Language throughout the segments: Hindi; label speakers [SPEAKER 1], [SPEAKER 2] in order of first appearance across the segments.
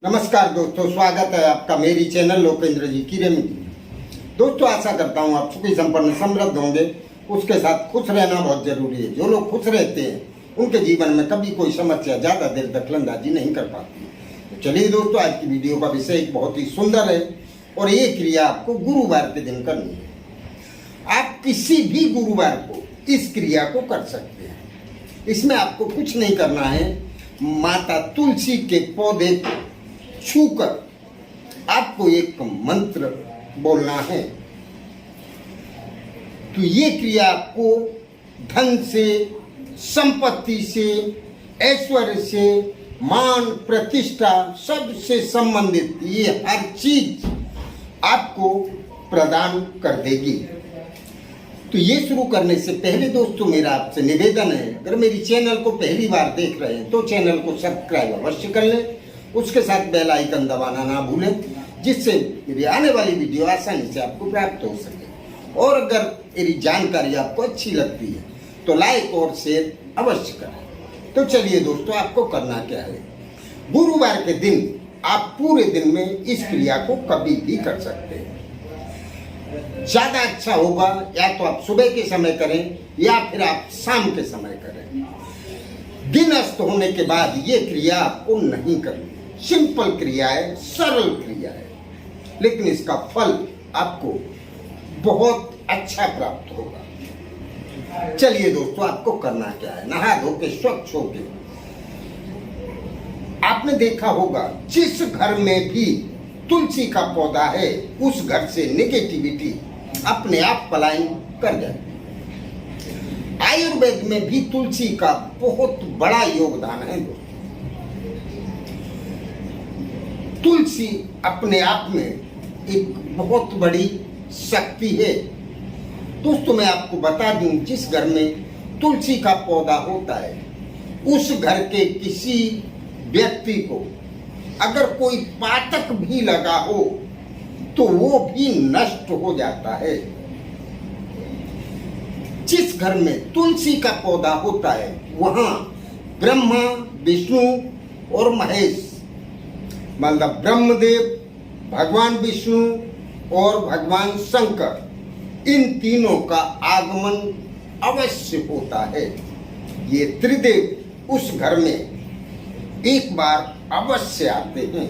[SPEAKER 1] नमस्कार दोस्तों, स्वागत है आपका मेरी चैनल लोकेंद्र जी की रेमेडी में। दोस्तों, आशा करता हूँ आप सुखी संपन्न समृद्ध होंगे। उसके साथ खुश रहना बहुत जरूरी है। जो लोग खुश रहते हैं उनके जीवन में कभी कोई समस्या ज्यादा देर दखलंदाजी नहीं कर पाती। तो चलिए दोस्तों, आज की वीडियो का विषय एक बहुत ही सुंदर है और ये क्रिया आपको गुरुवार के दिन करनी है। आप किसी भी गुरुवार को इस क्रिया को कर सकते हैं। इसमें आपको कुछ नहीं करना है। माता तुलसी के पौधे को छूकर आपको एक मंत्र बोलना है। तो ये क्रिया आपको धन से, संपत्ति से, ऐश्वर्य से, मान प्रतिष्ठा सबसे संबंधित ये हर चीज आपको प्रदान कर देगी। तो ये शुरू करने से पहले दोस्तों, मेरा आपसे निवेदन है, अगर मेरी चैनल को पहली बार देख रहे हैं तो चैनल को सब्सक्राइब अवश्य कर लें। उसके साथ बेल आइकन दबाना ना भूलें, जिससे मेरी आने वाली वीडियो आसानी से आपको प्राप्त हो सके। और अगर मेरी जानकारी आपको अच्छी लगती है तो लाइक और शेयर अवश्य करें। तो चलिए दोस्तों, आपको करना क्या है। गुरुवार के दिन आप पूरे दिन में इस क्रिया को कभी भी कर सकते हैं। ज्यादा अच्छा होगा या तो आप सुबह के समय करें या फिर आप शाम के समय करें। दिन अस्त होने के बाद ये क्रिया आपको नहीं करनी। सिंपल क्रिया है, सरल क्रिया है, लेकिन इसका फल आपको बहुत अच्छा प्राप्त होगा। चलिए दोस्तों, आपको करना क्या है। नहा धो के स्वच्छ होके, आपने देखा होगा जिस घर में भी तुलसी का पौधा है उस घर से नेगेटिविटी अपने आप पलायन कर जाए। आयुर्वेद में भी तुलसी का बहुत बड़ा योगदान है दोस्तों। तुलसी अपने आप में एक बहुत बड़ी शक्ति है। दोस्तों, मैं आपको बता दूं, जिस घर में तुलसी का पौधा होता है उस घर के किसी व्यक्ति को अगर कोई पातक भी लगा हो तो वो भी नष्ट हो जाता है। जिस घर में तुलसी का पौधा होता है वहां ब्रह्मा, विष्णु और महेश, मतलब ब्रह्मदेव, भगवान विष्णु और भगवान शंकर, इन तीनों का आगमन अवश्य होता है। ये त्रिदेव उस घर में एक बार अवश्य आते हैं।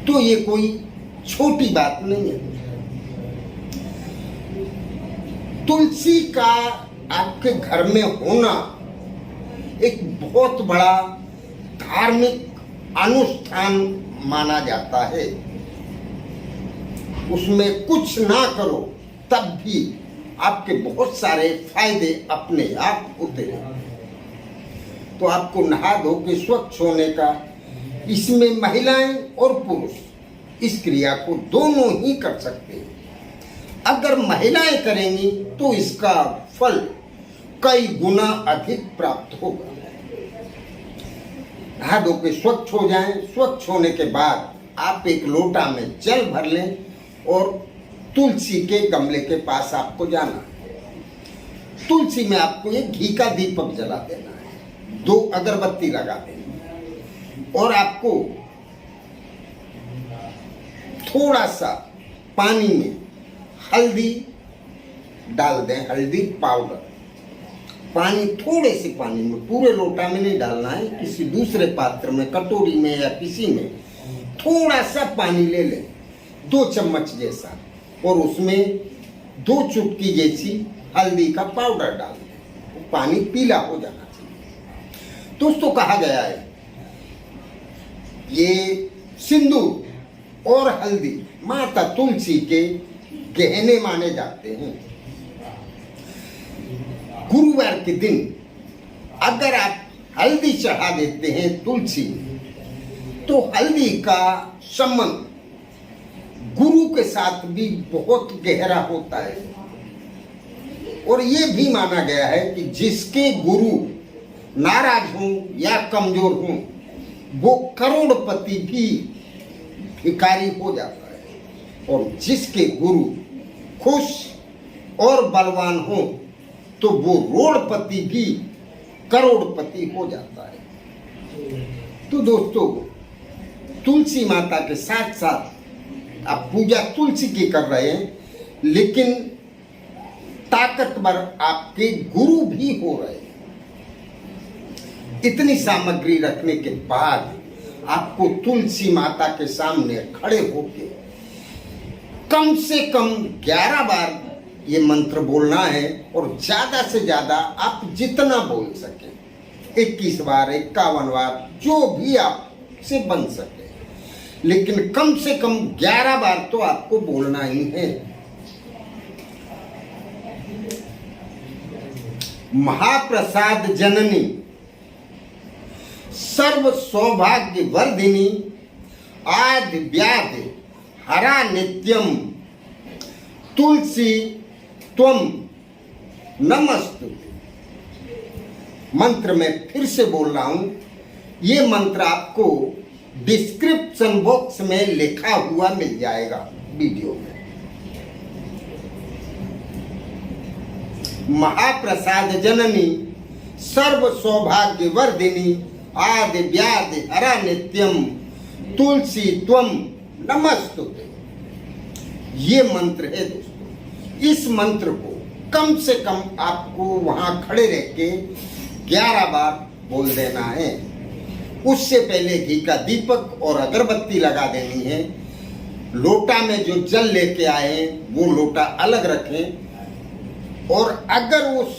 [SPEAKER 1] तो ये कोई छोटी बात नहीं है। तुलसी का आपके घर में होना एक बहुत बड़ा धार्मिक अनुष्ठान माना जाता है। उसमें कुछ ना करो तब भी आपके बहुत सारे फायदे अपने आप होते हैं। तो आपको नहा धो के स्वच्छ होने का, इसमें महिलाएं और पुरुष इस क्रिया को दोनों ही कर सकते हैं। अगर महिलाएं करेंगी तो इसका फल कई गुना अधिक प्राप्त होगा। नहा धो के स्वच्छ हो जाएं। स्वच्छ होने के बाद आप एक लोटा में जल भर लें और तुलसी के गमले के पास आपको जाना है। तुलसी में आपको एक घी का दीपक जला देना है, 2 अगरबत्ती लगा देना और आपको थोड़ा सा पानी में हल्दी डाल दें, हल्दी पाउडर। पानी थोड़े से पानी में, पूरे लोटा में नहीं डालना है, किसी दूसरे पात्र में, कटोरी में या किसी में थोड़ा सा पानी ले लें, 2 चम्मच जैसा, और उसमें 2 चुटकी जैसी हल्दी का पाउडर डाल दें। पानी पीला हो जाना चाहिए। दोस्तों, कहा गया है ये सिंदूर और हल्दी माता तुलसी के गहने माने जाते हैं। गुरुवार के दिन अगर आप हल्दी चढ़ा देते हैं तुलसी, तो हल्दी का संबंध गुरु के साथ भी बहुत गहरा होता है। और ये भी माना गया है कि जिसके गुरु नाराज हों या कमजोर हों, वो करोड़पति भी भिखारी हो जाता है। और जिसके गुरु खुश और बलवान हों तो वो रोड़पति भी करोड़पति हो जाता है। तो दोस्तों, तुलसी माता के साथ साथ आप पूजा तुलसी की कर रहे हैं, लेकिन ताकतवर आपके गुरु भी हो रहे हैं। इतनी सामग्री रखने के बाद आपको तुलसी माता के सामने खड़े होके कम से कम 11 बार ये मंत्र बोलना है, और ज्यादा से ज्यादा आप जितना बोल सकें, 21 बार, 51 बार, जो भी आपसे बन सके, लेकिन कम से कम 11 बार तो आपको बोलना ही है। महाप्रसाद जननी, सर्व सौभाग्य वर्धिनी, आदि व्याधि हरा नित्यम, तुलसी त्वम नमस्तुते। मंत्र में फिर से बोल रहा हूं, ये मंत्र आपको डिस्क्रिप्शन बॉक्स में लिखा हुआ मिल जाएगा वीडियो में। महाप्रसाद जननी, सर्व सौभाग्य वर्धिनी, आदि व्याधि हरा नित्यम, तुलसी त्वम नमस्तुते। ये मंत्र है दोस्तों। इस मंत्र को कम से कम आपको वहां खड़े रह के 11 बार बोल देना है। उससे पहले घी का दीपक और अगरबत्ती लगा देनी है। लोटा में जो जल लेके आए हैं वो लोटा अलग रखें, और अगर उस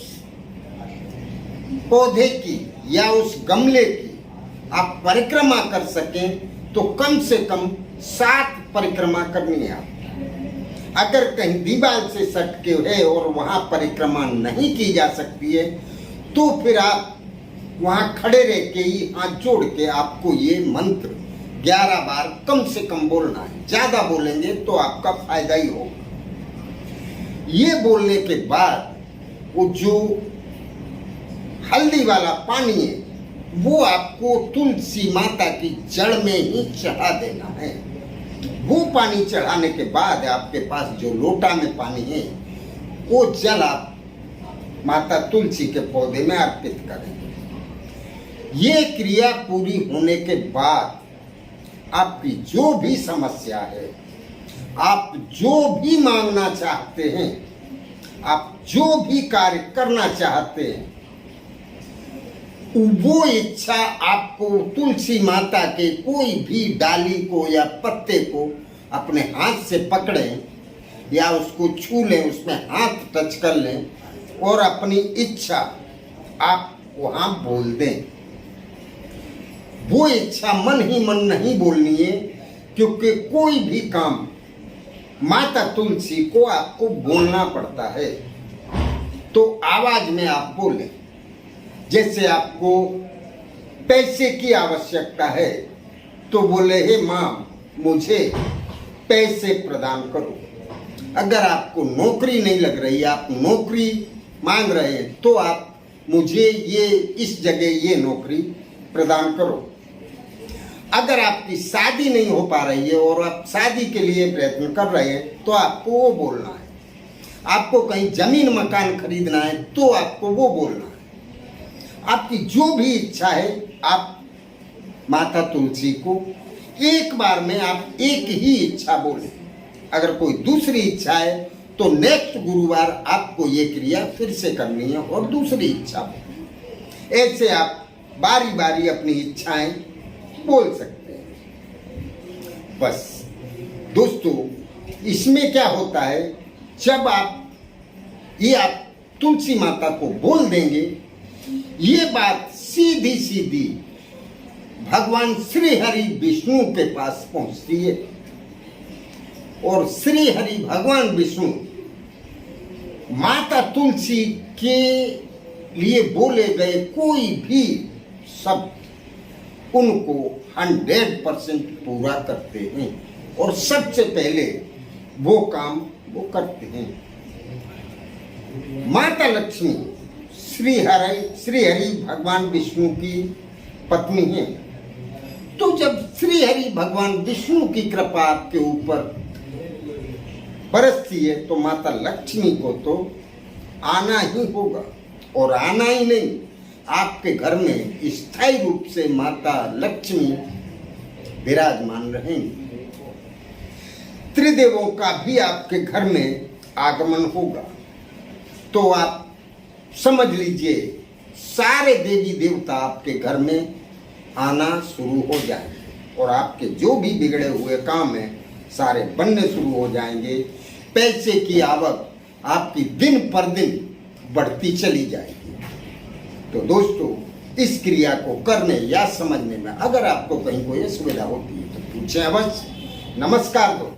[SPEAKER 1] पौधे की या उस गमले की आप परिक्रमा कर सकें तो कम से कम 7 परिक्रमा करनी है आप। अगर कहीं दीवार से सट के है और वहां परिक्रमा नहीं की जा सकती है तो फिर आप वहां खड़े रह के ही हाथ जोड़ के आपको ये मंत्र 11 बार कम से कम बोलना है। ज्यादा बोलेंगे तो आपका फायदा ही होगा। ये बोलने के बाद वो जो हल्दी वाला पानी है वो आपको तुलसी माता की जड़ में ही चढ़ा देना है। वो पानी चढ़ाने के बाद आपके पास जो लोटा में पानी है वो जल आप माता तुलसी के पौधे में अर्पित करेंगे। ये क्रिया पूरी होने के बाद आपकी जो भी समस्या है, आप जो भी मांगना चाहते हैं, आप जो भी कार्य करना चाहते हैं, वो इच्छा आपको तुलसी माता के कोई भी डाली को या पत्ते को अपने हाथ से पकड़ें या उसको छू लें, उसमें हाथ टच कर लें और अपनी इच्छा आप वहां बोल दें। वो इच्छा मन ही मन नहीं बोलनी है, क्योंकि कोई भी काम माता तुलसी को आपको बोलना पड़ता है। तो आवाज में आप बोलें। जैसे आपको पैसे की आवश्यकता है तो बोले, हे माँ मुझे पैसे प्रदान करो। अगर आपको नौकरी नहीं लग रही, आप नौकरी मांग रहे हैं, तो आप मुझे ये इस जगह ये नौकरी प्रदान करो। अगर आपकी शादी नहीं हो पा रही है और आप शादी के लिए प्रयत्न कर रहे हैं तो आपको वो बोलना है। आपको कहीं जमीन मकान खरीदना है तो आपको वो बोलना है। आपकी जो भी इच्छा है आप माता तुलसी को एक बार में आप एक ही इच्छा बोलें। अगर कोई दूसरी इच्छा है तो नेक्स्ट गुरुवार आपको ये क्रिया फिर से करनी है और दूसरी इच्छा बोलें। ऐसे आप बारी बारी अपनी इच्छाएं बोल सकते हैं। बस दोस्तों, इसमें क्या होता है, जब आप तुलसी माता को बोल देंगे, ये बात सीधी सीधी भगवान श्री हरि विष्णु के पास पहुंचती है, और श्री हरि भगवान विष्णु माता तुलसी के लिए बोले गए कोई भी शब्द उनको 100% पूरा करते हैं, और सबसे पहले वो काम वो करते हैं। माता लक्ष्मी श्री हरि भगवान विष्णु की पत्नी है। तो जब श्री हरि भगवान विष्णु की कृपा आपके ऊपर बरसती है तो माता लक्ष्मी को तो आना ही होगा, और आना ही नहीं, आपके घर में स्थायी रूप से माता लक्ष्मी विराजमान रहेंगे। त्रिदेवों का भी आपके घर में आगमन होगा, तो आप समझ लीजिए सारे देवी देवता आपके घर में आना शुरू हो जाएंगे और आपके जो भी बिगड़े हुए काम हैं सारे बनने शुरू हो जाएंगे। पैसे की आवक आपकी दिन पर दिन बढ़ती चली जाएगी। तो दोस्तों, इस क्रिया को करने या समझने में अगर आपको कहीं कोई असुविधा होती है तो पूछें अवश्य। नमस्कार दोस्तों।